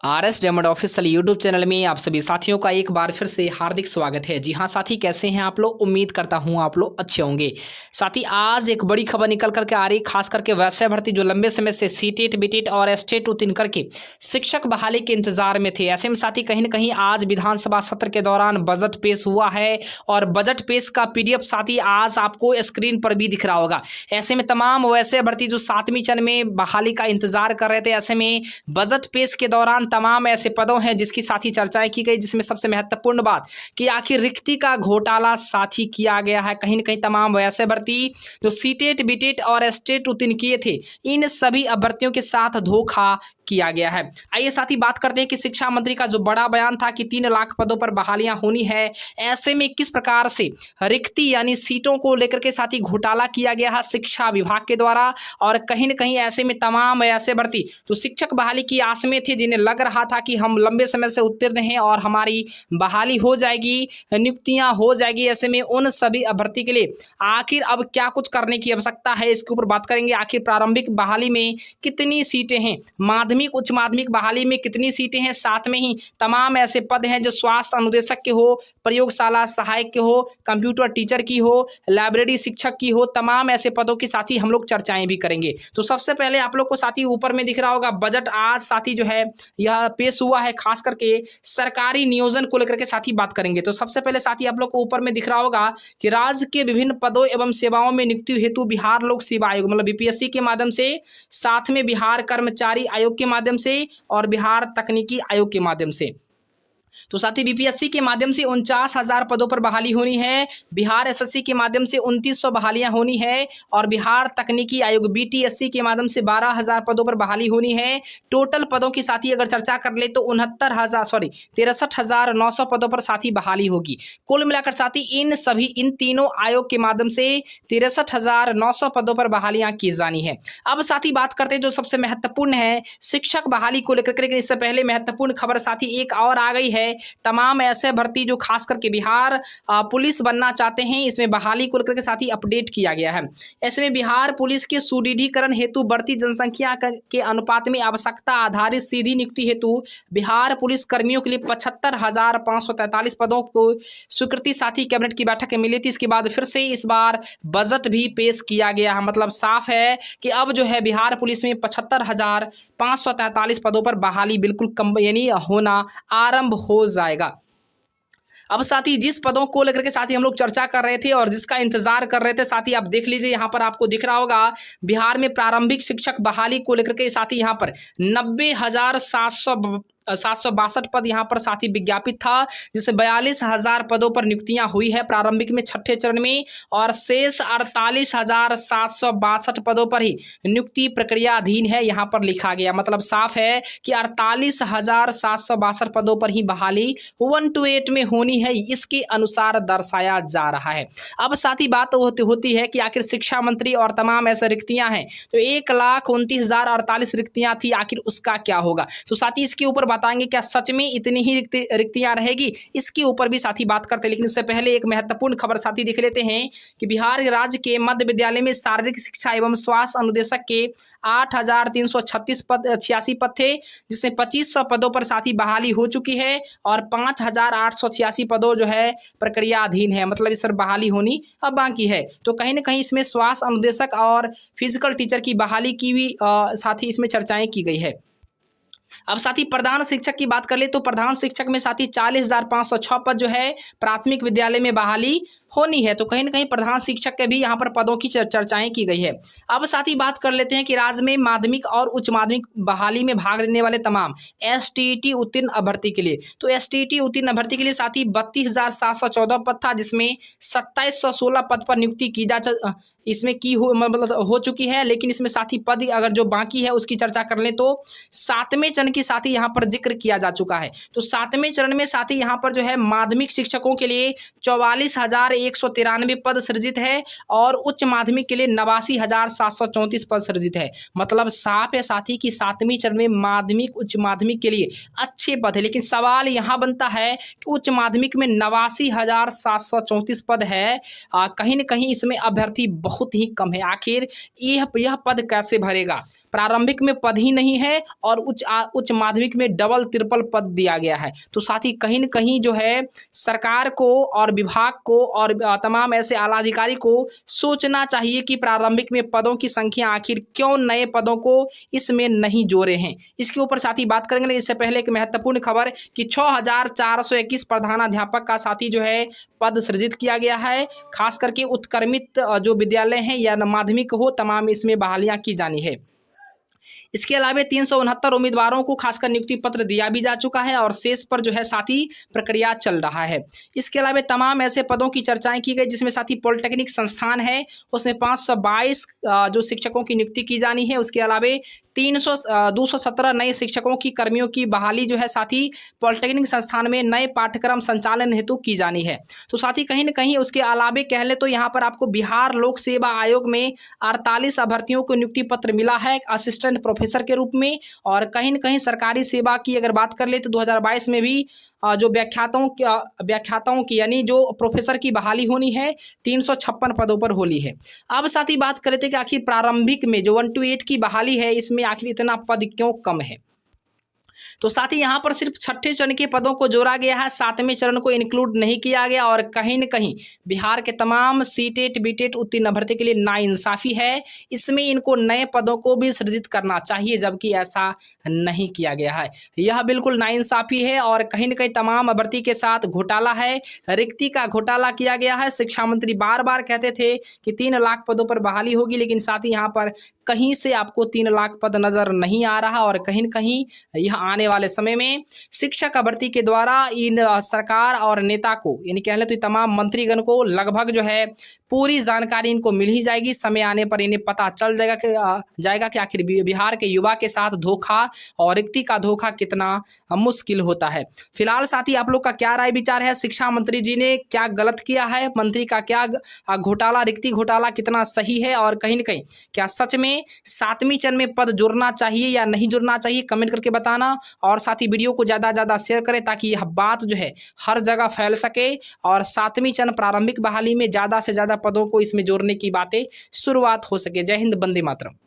RS diamond official YouTube channel में आप सभी साथियों का एक बार फिर से हार्दिक स्वागत है। जी हाँ साथी, कैसे हैं आप लोग? उम्मीद करता हूँ आप लोग अच्छे होंगे। साथी, आज एक बड़ी खबर निकल करके आ रही, खास करके वैसे भर्ती जो लंबे समय से सीटेट बीटेट और एस्टेट उत्तीर्ण करके शिक्षक बहाली के इंतजार में थे। ऐसे में साथी कहीं न कहीं आज विधानसभा सत्र के दौरान बजट पेश हुआ है और बजट पेश का PDF साथी आज आपको स्क्रीन पर भी दिख रहा होगा। ऐसे में तमाम वैसे भर्ती जो 7वीं चरण में बहाली का इंतजार कर रहे थे, ऐसे में बजट पेश के दौरान तमाम ऐसे पदों हैं जिसकी साथी चर्चाएं की गई, जिसमें सबसे महत्वपूर्ण बात कि आखिर रिक्ति का घोटाला साथी किया गया है। कहीं न कहीं तमाम वैसे भर्ती जो सीटेट बीटेट और एस्टेट उत्तीर्ण किए थे, इन सभी अभ्यर्थियों के साथ धोखा किया गया है। आइए साथी बात करते हैं कि शिक्षा मंत्री का जो बड़ा बयान था कि 3 लाख पदों पर बहालियां होनी है, ऐसे में किस प्रकार से रिक्ति यानी सीटों को लेकर के साथी घोटाला किया गया है शिक्षा विभाग के द्वारा। और कहीं न कहीं ऐसे में तमाम ऐसे भर्ती जो शिक्षक बहाली की आस में थे, जिन्हें लग रहा था कि हम लंबे समय से उत्तीर्ण हैं और हमारी बहाली हो जाएगी, नियुक्तियां हो जाएगी, ऐसे में उन सभी अभ्यर्थी के लिए आखिर अब क्या कुछ करने की आवश्यकता है, इसके ऊपर बात करेंगे। आखिर प्रारंभिक बहाली में कितनी सीटें हैं, माध्यमिक उच्च माध्यमिक बहाली में कितनी सीटें हैं, साथ में ही तमाम ऐसे पद हैं जो स्वास्थ्य अनुदेशक के हो, प्रयोगशाला सहायक के हो, कंप्यूटर टीचर की हो, लाइब्रेरी शिक्षक की हो, तमाम ऐसे पदों की साथी हम लोग चर्चाएं भी करेंगे। तो सबसे पहले आप लोग को साथी ऊपर में दिख रहा होगा बजट आज साथी जो है यह पेश हुआ है, खास करके सरकारी नियोजन को लेकर के साथी बात करेंगे। तो सबसे पहले साथी आप लोग को ऊपर में दिख रहा होगा कि राज्य के विभिन्न पदों एवं सेवाओं में नियुक्ति हेतु बिहार लोक सेवा आयोग मतलब BPSC के माध्यम से, साथ में बिहार कर्मचारी आयोग के माध्यम से और बिहार तकनीकी आयोग के माध्यम से। तो साथ ही BPSC के माध्यम से 49,000 पदों पर बहाली होनी है, बिहार SSC के माध्यम से 2900 बहालियां होनी है और बिहार तकनीकी आयोग BTSC के माध्यम से 12,000 पदों पर बहाली होनी है। टोटल पदों की साथी अगर चर्चा कर ले तो 63,900 पदों पर साथी बहाली होगी। कुल मिलाकर साथी इन तीनों आयोग के माध्यम से 63,900 पदों पर बहालियां की जानी है। अब साथी बात करते हैं जो सबसे महत्वपूर्ण है शिक्षक बहाली को लेकर के। इससे पहले महत्वपूर्ण खबर साथी एक और आ गई है, तमाम ऐसे भर्ती जो खास करके बिहार पुलिस बनना चाहते हैं, इसमें बहाली को लेकर के साथ ही अपडेट किया गया है। ऐसे में बिहार पुलिस के सुदृढ़ीकरण हेतु बढ़ती जनसंख्या के अनुपात में आवश्यकता आधारित सीधी नियुक्ति हेतु बिहार पुलिस कर्मियों के लिए 75,543 पदों को स्वीकृति साथी कैबिनेट की बैठक में मिली थी। इसके बाद फिर से इस बार बजट भी पेश किया गया है। मतलब साफ है कि अब जो है बिहार पुलिस में 75,543 पदों पर बहाली बिल्कुल कम यानी होना आरंभ हो जाएगा। अब साथी जिस पदों को लेकर के साथी हम लोग चर्चा कर रहे थे और जिसका इंतजार कर रहे थे साथी, आप देख लीजिए यहाँ पर आपको दिख रहा होगा बिहार में प्रारंभिक शिक्षक बहाली को लेकर के साथी यहाँ पर 90,762 पद यहाँ पर साथी विज्ञापित था, जिससे 42,000 पदों पर नियुक्तियां हुई है प्रारंभिक में छठे चरण में, और शेष 48,762 पदों पर ही नियुक्ति प्रक्रिया अधीन है, यहाँ पर लिखा गया। मतलब साफ है कि 48,762 पदों पर ही बहाली 1 to 8 में होनी है, इसके अनुसार दर्शाया जा रहा है। अब साथी बात होती है कि आखिर शिक्षा मंत्री और तमाम ऐसे रिक्तियां हैं, तो 1,29,048 रिक्तियां थी, आखिर उसका क्या होगा? तो साथी इसके ऊपर बताएंगे क्या सच में इतनी ही रिक्तियां रहेगी, इसके ऊपर भी साथी बात करते हैं। लेकिन उससे पहले एक महत्वपूर्ण खबर साथी देख लेते हैं कि बिहार राज्य के मध्य विद्यालय में शारीरिक शिक्षा एवं स्वास्थ्य अनुदेशक के 8,386 पद थे, जिसमें 2,500 पदों पर साथी बहाली हो चुकी है और 5,886 पदों जो है प्रक्रियाधीन है। मतलब इस पर बहाली होनी अब बाकी है। तो कहीं ना कहीं इसमें स्वास्थ्य अनुदेशक और फिजिकल टीचर की बहाली की भी साथी इसमें चर्चाएं की गई है। अब साथी प्रधान शिक्षक की बात कर ले तो प्रधान शिक्षक में साथी 40,506 पद जो है प्राथमिक विद्यालय में बहाली होनी है। तो कहीं ना कहीं प्रधान शिक्षक के भी यहाँ पर पदों की चर्चाएं की गई है। अब साथ ही बात कर लेते हैं कि राज्य में माध्यमिक और उच्च माध्यमिक बहाली में भाग लेने वाले तमाम STET उत्तीर्ण अभ्यर्थी के लिए, तो STET उत्तीर्ण अभ्यर्थी के लिए साथी 32,714 पद था, जिसमें 2,716 पद पर नियुक्ति की इसमें की मतलब हो चुकी है। लेकिन इसमें साथी पद अगर जो बाकी है उसकी चर्चा कर लें तो 7वें चरण की साथी यहाँ पर जिक्र किया जा चुका है। तो 7वें चरण में साथी यहाँ पर जो है माध्यमिक शिक्षकों के लिए 44,193 पद सृजित है और उच्च माध्यमिक के लिए 89,734 पद सृजित है। मतलब साफ है साथी कि 7वें चरण में माध्यमिक उच्च माध्यमिक के लिए अच्छे पद है। लेकिन सवाल यहाँ बनता है कि उच्च माध्यमिक में 89,734 पद है, कहीं न कहीं इसमें अभ्यर्थी बहुत ही कम है। आखिर यह पद कैसे भरेगा? प्रारंभिक में पद ही नहीं है और उच्च माध्यमिक में डबल ट्रिपल पद दिया गया है। तो साथ ही कहीं न कहीं जो है सरकार को और विभाग को और तमाम ऐसे आला अधिकारी को सोचना चाहिए कि प्रारंभिक में पदों की संख्या आखिर क्यों नए पदों को इसमें नहीं जोड़े हैं। इसके ऊपर साथ ही बात करेंगे। इससे पहले एक महत्वपूर्ण खबर कि 6421 प्रधानाध्यापक का साथी जो है पद सृजित किया गया है। खास करके उत्क्रमित जो विद्यालय हैं या माध्यमिक हो, तमाम इसमें बहालियां की जानी है। इसके अलावा 369 उम्मीदवारों को खासकर नियुक्ति पत्र दिया भी जा चुका है और शेष पर जो है साथी प्रक्रिया चल रहा है। इसके अलावा तमाम ऐसे पदों की चर्चाएं की गई जिसमें साथी पॉलिटेक्निक संस्थान है, उसमें 522 जो शिक्षकों की नियुक्ति की जानी है। उसके अलावा 217 नए शिक्षकों की कर्मियों की बहाली जो है साथी पॉलिटेक्निक संस्थान में नए पाठ्यक्रम संचालन हेतु की जानी है। तो साथी कहीं न कहीं उसके अलावे कह ले तो यहाँ पर आपको बिहार लोक सेवा आयोग में 48 अभ्यर्थियों को नियुक्ति पत्र मिला है असिस्टेंट प्रोफेसर के रूप में। और कहीं न कहीं सरकारी सेवा की अगर बात कर ले तो 2022 में भी जो व्याख्याताओं की यानी जो प्रोफेसर की बहाली होनी है 356 पदों पर होली है। अब साथ ही बात करते थे कि आखिर प्रारंभिक में जो 1 to 8 की बहाली है इसमें आखिर इतना पद क्यों कम है। तो साथ ही यहाँ पर सिर्फ छठे चरण के पदों को जोड़ा गया है, 7वें चरण को इंक्लूड नहीं किया गया। और कहीं न कहीं बिहार के तमाम सीटेट बीटेट उत्तीर्ण अभ्यर्थी के लिए नाइंसाफ़ी है। इसमें इनको नए पदों को भी सृजित करना चाहिए जबकि ऐसा नहीं किया गया है। यह बिल्कुल नाइंसाफ़ी है और कहीं न कहीं तमाम अभ्यर्थी के साथ घोटाला है, रिक्ति का घोटाला किया गया है। शिक्षा मंत्री बार बार कहते थे कि 3 लाख पदों पर बहाली होगी, लेकिन साथ ही यहाँ पर कहीं से आपको 3 लाख पद नज़र नहीं आ रहा। और कहीं न कहीं यह आने वाले समय में शिक्षक भर्ती के द्वारा इन सरकार और नेता को यानी कह ले तो तमाम मंत्रीगण को लगभग जो है पूरी जानकारी इनको मिल ही जाएगी। समय आने पर इन्हें पता चल जाएगा कि आखिर बिहार के युवा के साथ धोखा और रिक्ति का धोखा कितना मुश्किल होता है। फिलहाल साथी आप लोग का क्या राय विचार है, शिक्षा मंत्री जी ने क्या गलत किया है, मंत्री का क्या घोटाला रिक्ति घोटाला कितना सही है, और कहीं न कहीं क्या सच में 7वें चरण में पद जुड़ना चाहिए या नहीं जुड़ना चाहिए, कमेंट करके बताना। और साथ ही वीडियो को ज़्यादा से ज़्यादा शेयर करें ताकि यह बात जो है हर जगह फैल सके और 7वें चरण प्रारंभिक बहाली में ज़्यादा से ज़्यादा पदों को इसमें जोड़ने की बातें शुरुआत हो सके। जय हिंद, वंदे मातरम।